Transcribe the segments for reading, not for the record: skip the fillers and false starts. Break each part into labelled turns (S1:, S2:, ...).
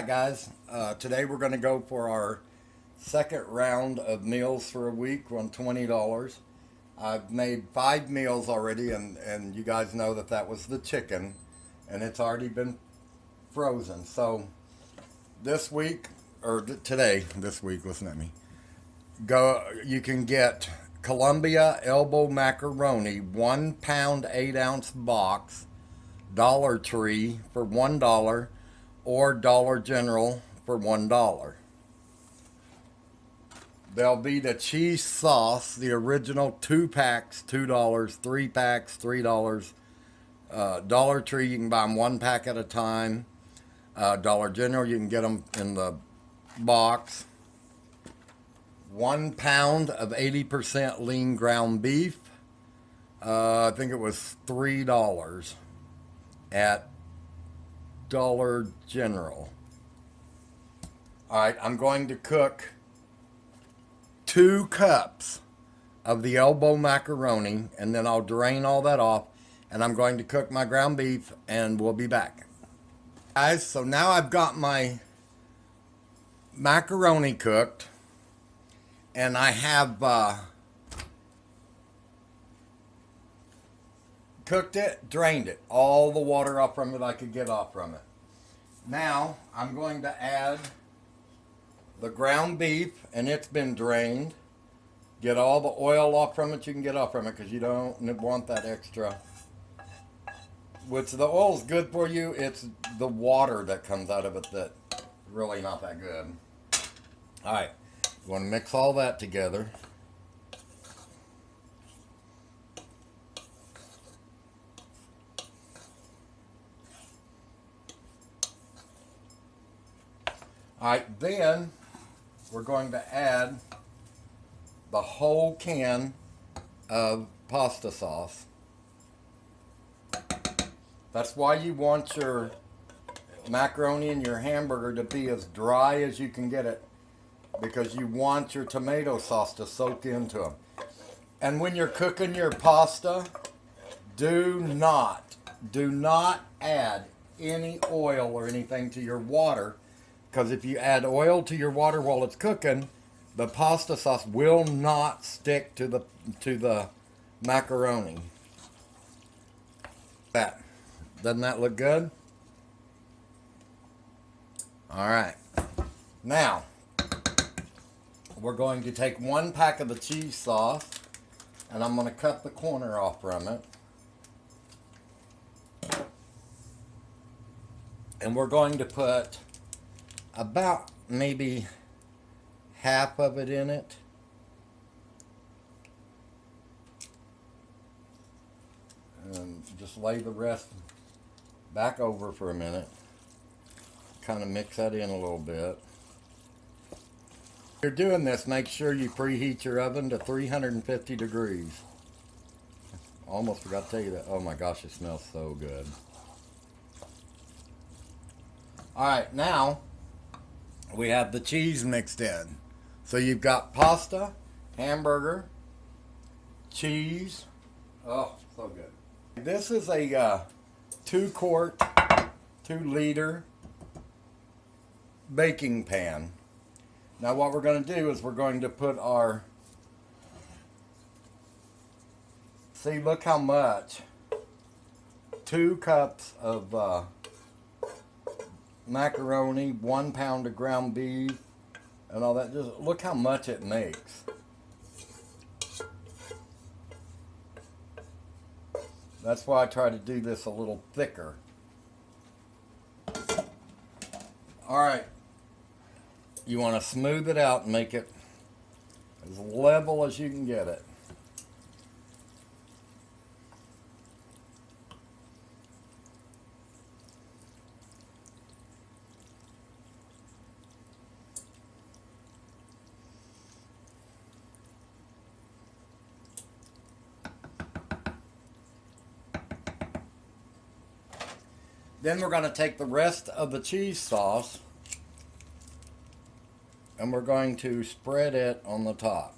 S1: Alright guys, today we're going to go for our second round of meals for a week on $20. I've made 5 meals already, and you guys know that was the chicken, and it's already been frozen. So this week, or today, this week, listen at me, you can get Columbia elbow macaroni, 1 pound 8-ounce box, Dollar Tree for $1, or Dollar General for $1. There'll be the cheese sauce, the original 2 packs, $2, 3 packs, $3. Dollar Tree, you can buy them 1 pack at a time. Dollar General, you can get them in the box. 1 pound of 80% lean ground beef. I think it was $3 at Dollar General. Alright, I'm going to cook 2 cups of the elbow macaroni, and then I'll drain all that off, and I'm going to cook my ground beef, and we'll be back. Guys, so now I've got my macaroni cooked, and I have cooked it, drained it, all the water off from it I could get off from it. Now I'm going to add the ground beef, and it's been drained. Get all the oil off from it you can get off from it, because you don't want that extra. Which the oil's good for you, it's the water that comes out of it that's really not that good. Alright, you want to mix all that together. Alright, then we're going to add the whole can of pasta sauce. That's why you want your macaroni and your hamburger to be as dry as you can get it, because you want your tomato sauce to soak into them. And when you're cooking your pasta, do not add any oil or anything to your water. Because if you add oil to your water while it's cooking, the pasta sauce will not stick to the macaroni. Doesn't that look good? Alright. Now, we're going to take 1 pack of the cheese sauce, and I'm going to cut the corner off from it. And we're going to put about maybe half of it in it. And just lay the rest back over for a minute. Kind of mix that in a little bit. If you're doing this, make sure you preheat your oven to 350 degrees. Almost forgot to tell you that. Oh my gosh, it smells so good. Alright, now we have the cheese mixed in. So you've got pasta, hamburger, cheese. Oh, so good. This is a 2-quart, 2-liter baking pan. Now what we're going to do is we're going to put our, see, look how much, 2 cups of macaroni, 1 pound of ground beef, and all that. Just look how much it makes. That's why I try to do this a little thicker. Alright, you want to smooth it out and make it as level as you can get it. Then we're going to take the rest of the cheese sauce, and we're going to spread it on the top.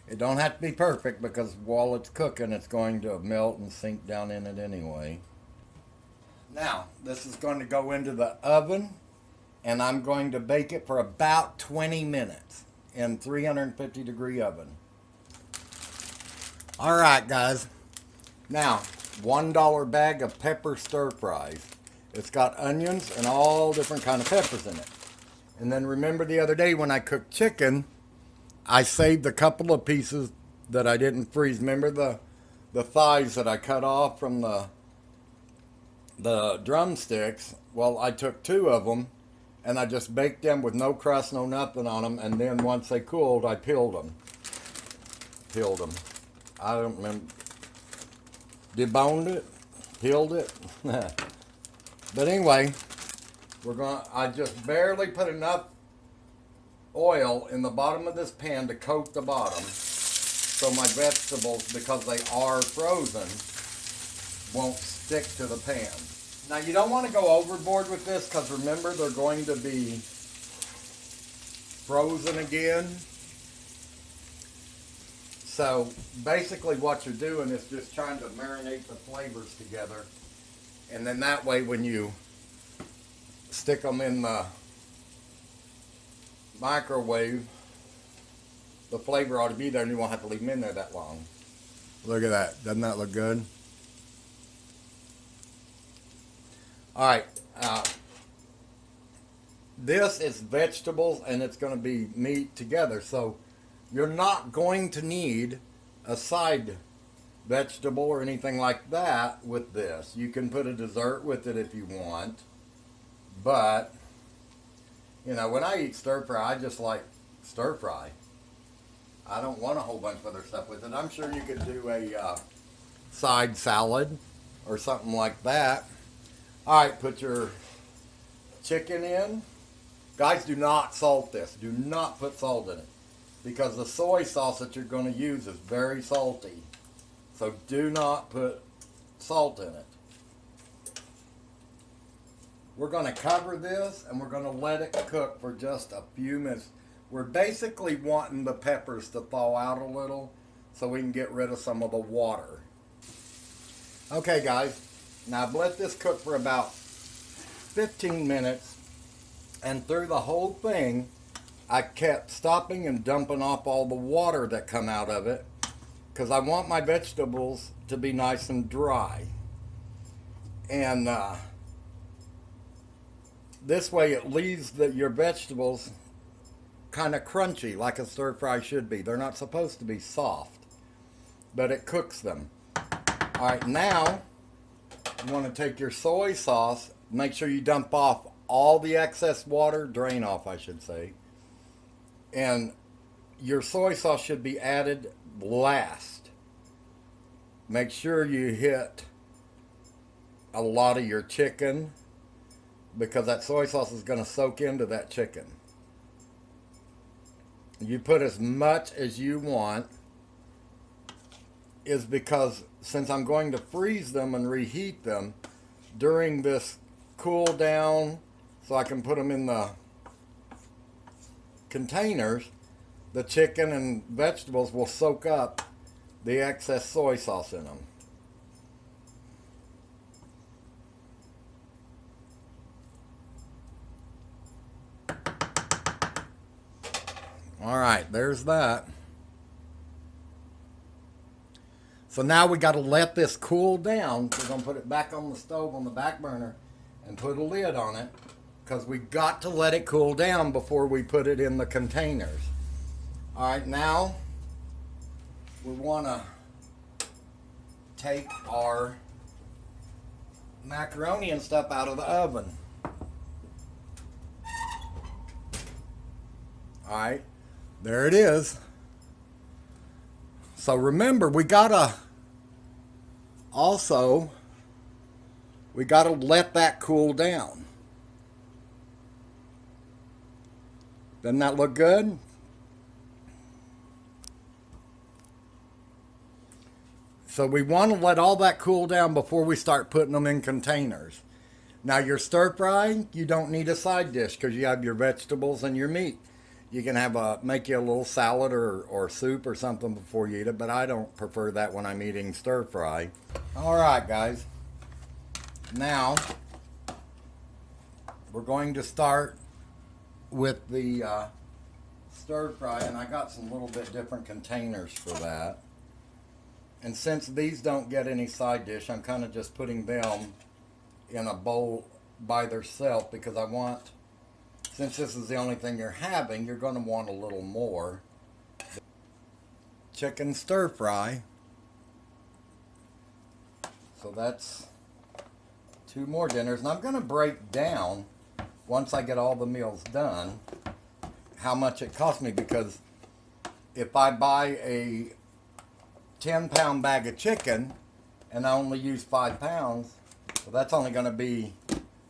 S1: It don't have to be perfect because while it's cooking, it's going to melt and sink down in it anyway. Now, this is going to go into the oven, and I'm going to bake it for about 20 minutes in 350 degree oven. All right, guys. Now, $1 bag of pepper stir fries. It's got onions and all different kind of peppers in it. And then remember the other day when I cooked chicken, I saved a couple of pieces that I didn't freeze. Remember the thighs that I cut off from the drumsticks? Well, I took 2 of them and I just baked them with no crust, no nothing on them. And then once they cooled, I peeled them. I don't remember. Deboned it, peeled it. But anyway, I just barely put enough oil in the bottom of this pan to coat the bottom so my vegetables, because they are frozen, won't stick to the pan. Now you don't want to go overboard with this because remember they're going to be frozen again. So basically what you're doing is just trying to marinate the flavors together. And then that way when you stick them in the microwave, the flavor ought to be there and you won't have to leave them in there that long. Look at that. Doesn't that look good? Alright. This is vegetables and it's going to be meat together. So you're not going to need a side vegetable or anything like that with this. You can put a dessert with it if you want, but you know, when I eat stir fry, I just like stir fry. I don't want a whole bunch of other stuff with it. I'm sure you could do a side salad or something like that. All right, put your chicken in. Guys, do not salt this. Do not put salt in it because the soy sauce that you're going to use is very salty. So do not put salt in it. We're going to cover this and we're going to let it cook for just a few minutes. We're basically wanting the peppers to thaw out a little so we can get rid of some of the water. Okay guys, now I've let this cook for about 15 minutes and through the whole thing I kept stopping and dumping off all the water that come out of it because I want my vegetables to be nice and dry. And this way it leaves your vegetables kind of crunchy like a stir fry should be. They're not supposed to be soft, but it cooks them. All right, now you want to take your soy sauce, make sure you dump off all the excess water, drain off I should say, and your soy sauce should be added last. Make sure you hit a lot of your chicken because that soy sauce is going to soak into that chicken. You put as much as you want is because since I'm going to freeze them and reheat them during this cool down so I can put them in the containers, the chicken and vegetables will soak up the excess soy sauce in them. All right, there's that. So now we got to let this cool down. We're going to put it back on the stove on the back burner and put a lid on it because we got to let it cool down before we put it in the containers. All right, now we want to take our macaroni and stuff out of the oven. All right, there it is. So remember, we gotta let that cool down. Doesn't that look good? So we want to let all that cool down before we start putting them in containers. Now your stir fry, you don't need a side dish because you have your vegetables and your meat. You can make you a little salad or soup or something before you eat it, but I don't prefer that when I'm eating stir fry. All right, guys. Now, we're going to start with the stir fry, and I got some little bit different containers for that. And since these don't get any side dish, I'm kind of just putting them in a bowl by themselves because I want, since this is the only thing you're having, you're going to want a little more. Chicken stir fry. So that's 2 more dinners. And I'm going to break down, once I get all the meals done, how much it cost me, because if I buy a 10-pound bag of chicken and I only use 5 pounds, well, that's only going to be,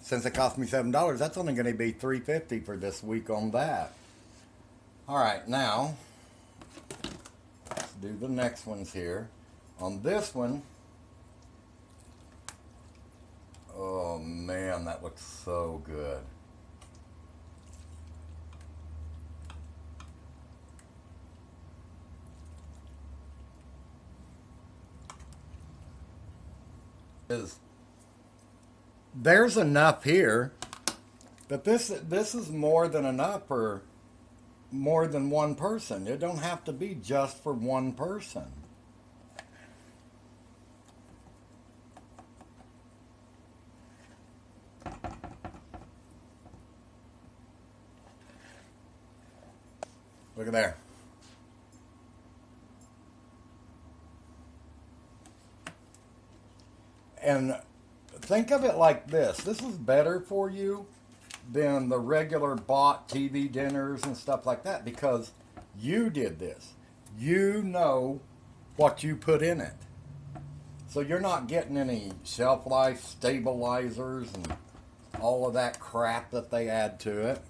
S1: since it cost me $7, that's only going to be $3.50 for this week on that. All right, now let's do the next ones here. On this one, oh man, that looks so good. There's enough here, but this is more than enough for more than one person. It don't have to be just for one person. Look at there. And think of it like this. This is better for you than the regular bought TV dinners and stuff like that, because you did this. You know what you put in it. So you're not getting any shelf life stabilizers and all of that crap that they add to it.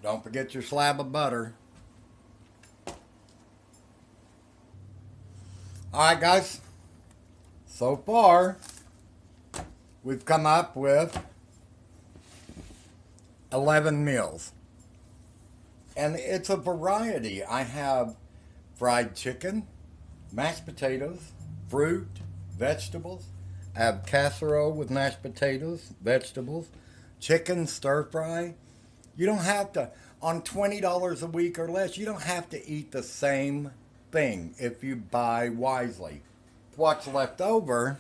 S1: Don't forget your slab of butter. Alright guys, so far we've come up with 11 meals. And it's a variety. I have fried chicken, mashed potatoes, fruit, vegetables. I have casserole with mashed potatoes, vegetables, chicken stir fry. You don't have to, on $20 a week or less, you don't have to eat the same thing if you buy wisely. What's left over,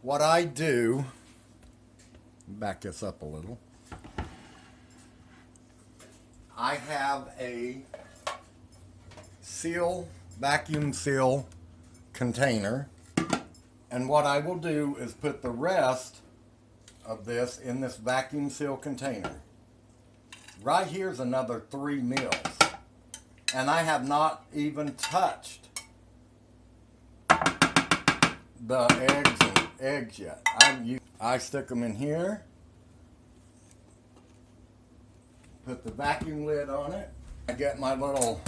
S1: what I do, back this up a little. I have a vacuum seal container, and what I will do is put the rest of this in this vacuum seal container. Right here's another 3 meals, and I have not even touched the eggs yet. I stick them in here, put the vacuum lid on it. I get my little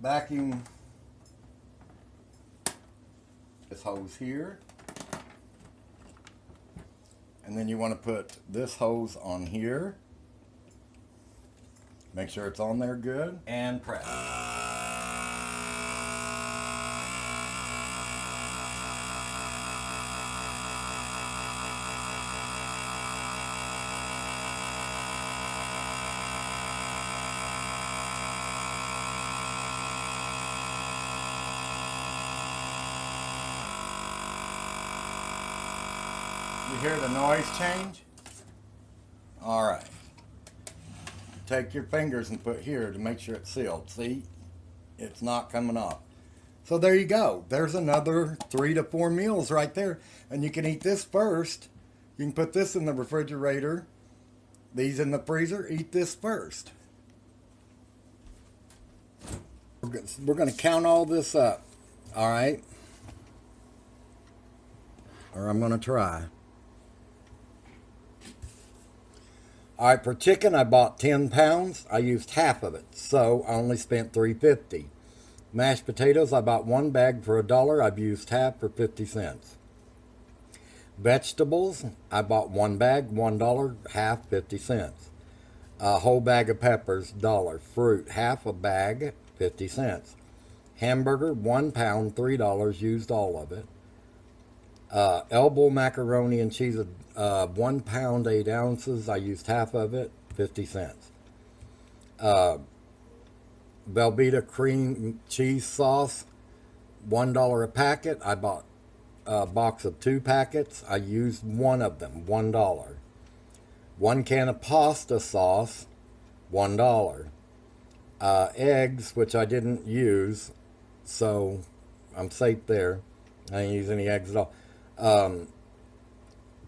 S1: vacuum, this hose here, and then you want to put this hose on here. Make sure it's on there good, and press. You hear the noise change? All right. Take your fingers and put here to make sure it's sealed. See? It's not coming off. So there you go. There's another 3 to 4 meals right there. And you can eat this first. You can put this in the refrigerator, these in the freezer. Eat this first. We're going to count all this up. All right? Or I'm going to try. All right, for chicken, I bought 10 pounds. I used half of it, so I only spent $3.50. Mashed potatoes, I bought 1 bag for $1. I've used half for 50 cents. Vegetables, I bought 1 bag, $1, half 50 cents. A whole bag of peppers, $1. Fruit, half a bag, 50 cents. Hamburger, 1 pound, $3, used all of it. Elbow macaroni and cheese, 1 pound, 8 ounces. I used half of it, 50 cents. Velveeta cream cheese sauce, $1 a packet. I bought a box of 2 packets. I used one of them, $1. 1 can of pasta sauce, $1. Eggs, which I didn't use, so I'm safe there. I didn't use any eggs at all.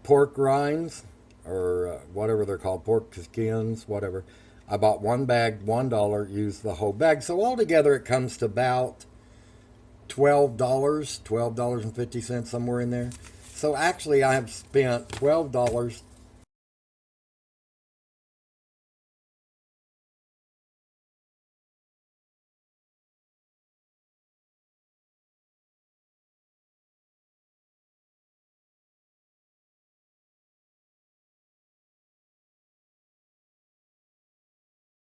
S1: Pork rinds, or whatever they're called, pork skins, whatever. I bought 1 bag, $1, used the whole bag. So altogether it comes to about $12, $12.50, somewhere in there. So actually I have spent $12